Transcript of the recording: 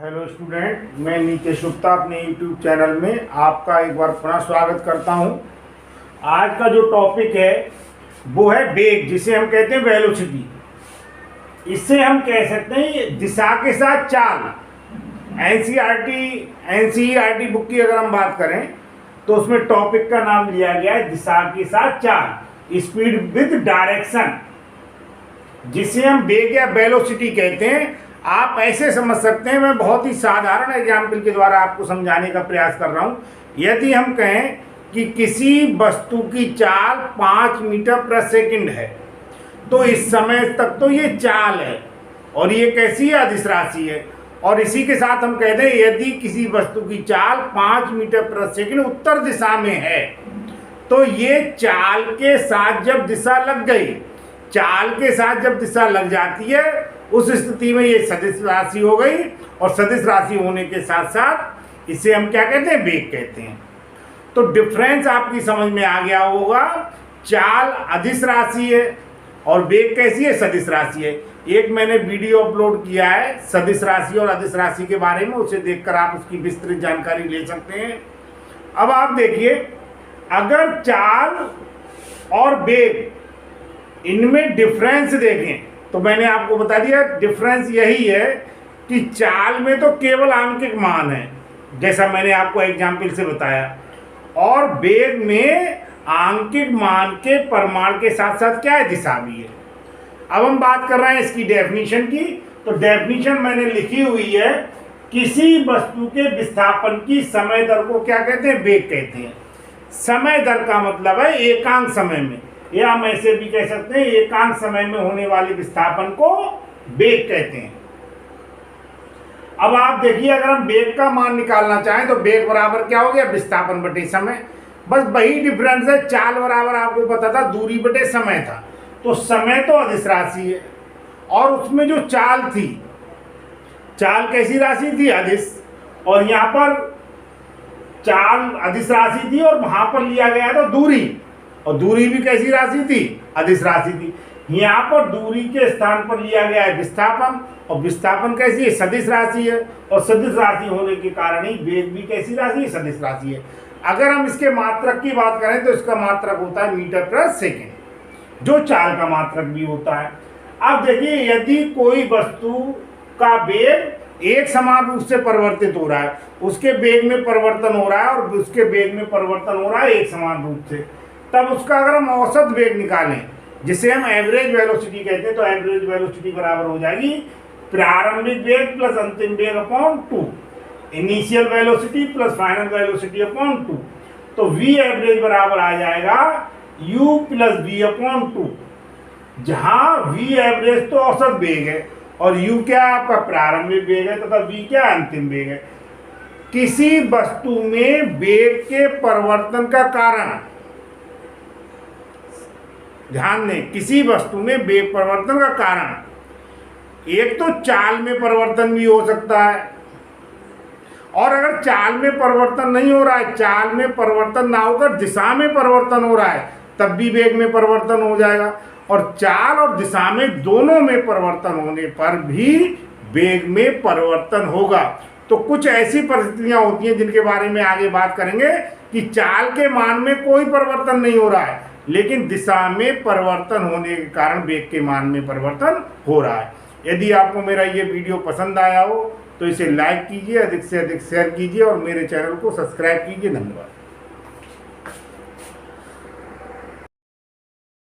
Hello student, मैं नीतीश गुप्ता अपने YouTube channel में आपका एक बार पुनः स्वागत करता हूं। आज का जो टॉपिक है वो है वेग, जिसे हम कहते हैं वेलोसिटी। इससे हम कह सकते हैं दिशा के साथ चाल। एनसीईआरटी बुक की अगर हम बात करें तो उसमें टॉपिक का नाम लिया गया है दिशा के साथ चाल, स्पीड विद डायरेक्शन, जिसे हम वेग या वेलोसिटी कहते हैं। आप ऐसे समझ सकते हैं, मैं बहुत ही साधारण एग्जाम्पल के द्वारा आपको समझाने का प्रयास कर रहा हूं। यदि हम कहें कि किसी वस्तु की चाल 5 मीटर प्रति सेकंड है, तो इस समय तक तो ये चाल है और ये कैसी है, अदिश राशि है। और इसी के साथ हम कहते हैं यदि किसी वस्तु की चाल 5 मीटर प्रति सेकंड उत्तर दिशा में है, तो ये चाल के साथ जब दिशा लग गई, चाल के साथ जब दिशा लग जाती है, उस स्थिति में ये सदिश राशि हो गई। और सदिश राशि होने के साथ साथ इसे हम क्या कहते हैं, वेग कहते हैं। तो डिफरेंस आपकी समझ में आ गया होगा। चाल अदिश राशि है और वेग कैसी है, सदिश राशि है। एक मैंने वीडियो अपलोड किया है सदिश राशि और अदिश राशि के बारे में, उसे देखकर आप उसकी विस्तृत जानकारी ले सकते हैं। अब आप देखिए, अगर चाल और वेग इनमें डिफरेंस देखें तो मैंने आपको बता दिया डिफरेंस यही है कि चाल में तो केवल आंकिक मान है, जैसा मैंने आपको एग्जाम्पल से बताया, और वेग में आंकिक मान के परिमाण के साथ साथ क्या है, दिशा भी है। अब हम बात कर रहे हैं इसकी डेफिनेशन की। तो डेफिनेशन मैंने लिखी हुई है, किसी वस्तु के विस्थापन की समय दर को क्या कहते हैं, वेग कहते हैं। समय दर का मतलब है एकांक समय में, या हम ऐसे भी कह सकते हैं एकांक समय में होने वाले विस्थापन को वेग कहते हैं। अब आप देखिए, अगर हम वेग का मान निकालना चाहें तो वेग बराबर क्या हो गया, विस्थापन बटे समय। बस वही डिफरेंस है। चाल बराबर आपको पता था दूरी बटे समय था, तो समय तो अदिश राशि है और उसमें जो चाल थी, चाल कैसी राशि थी, अदिश। और यहाँ पर चाल अदिश राशि थी और वहां पर लिया गया था दूरी, और दूरी भी कैसी राशि थी, अदिश राशि थी। यहाँ पर दूरी के स्थान पर लिया गया है विस्थापन, और विस्थापन कैसी है, सदिश राशि है। और सदिश राशि होने के कारण ही वेग भी कैसी राशि है, सदिश राशि है। अगर हम इसके मात्रक की बात करें तो इसका मात्रक होता है मीटर प्रति सेकेंड, जो चाल का मात्रक भी होता है। अब देखिए, यदि कोई वस्तु का वेग एक समान रूप से परिवर्तित हो रहा है, उसके वेग में परिवर्तन हो रहा है और उसके वेग में परिवर्तन हो रहा है एक समान रूप से, तब उसका अगर हम औसत वेग निकालें, जिसे हम एवरेज वेलोसिटी कहते हैं, तो एवरेज वेलोसिटी बराबर हो जाएगी प्रारंभिक वेग प्लस अंतिम वेग upon 2, initial velocity plus final velocity upon 2। तो v एवरेज बराबर आ जाएगा u प्लस वी अपॉन 2, जहां v एवरेज तो औसत वेग है और u क्या है, आपका प्रारंभिक वेग है, तथा v क्या अंतिम वेग है। किसी वस्तु में वेग के परिवर्तन का कारण, ध्यान दें, किसी वस्तु में वेग परिवर्तन का कारण एक तो चाल में परिवर्तन भी हो सकता है, और अगर चाल में परिवर्तन नहीं हो रहा है, चाल में परिवर्तन ना होकर दिशा में परिवर्तन हो रहा है, तब भी वेग में परिवर्तन हो जाएगा। और चाल और दिशा में दोनों में परिवर्तन होने पर भी वेग में परिवर्तन होगा। तो कुछ ऐसी परिस्थितियां होती हैं जिनके बारे में आगे बात करेंगे कि चाल के मान में कोई परिवर्तन नहीं हो रहा है, लेकिन दिशा में परिवर्तन होने के कारण वेग के मान में परिवर्तन हो रहा है। यदि आपको मेरा ये वीडियो पसंद आया हो तो इसे लाइक कीजिए, अधिक से अधिक शेयर कीजिए और मेरे चैनल को सब्सक्राइब कीजिए। धन्यवाद।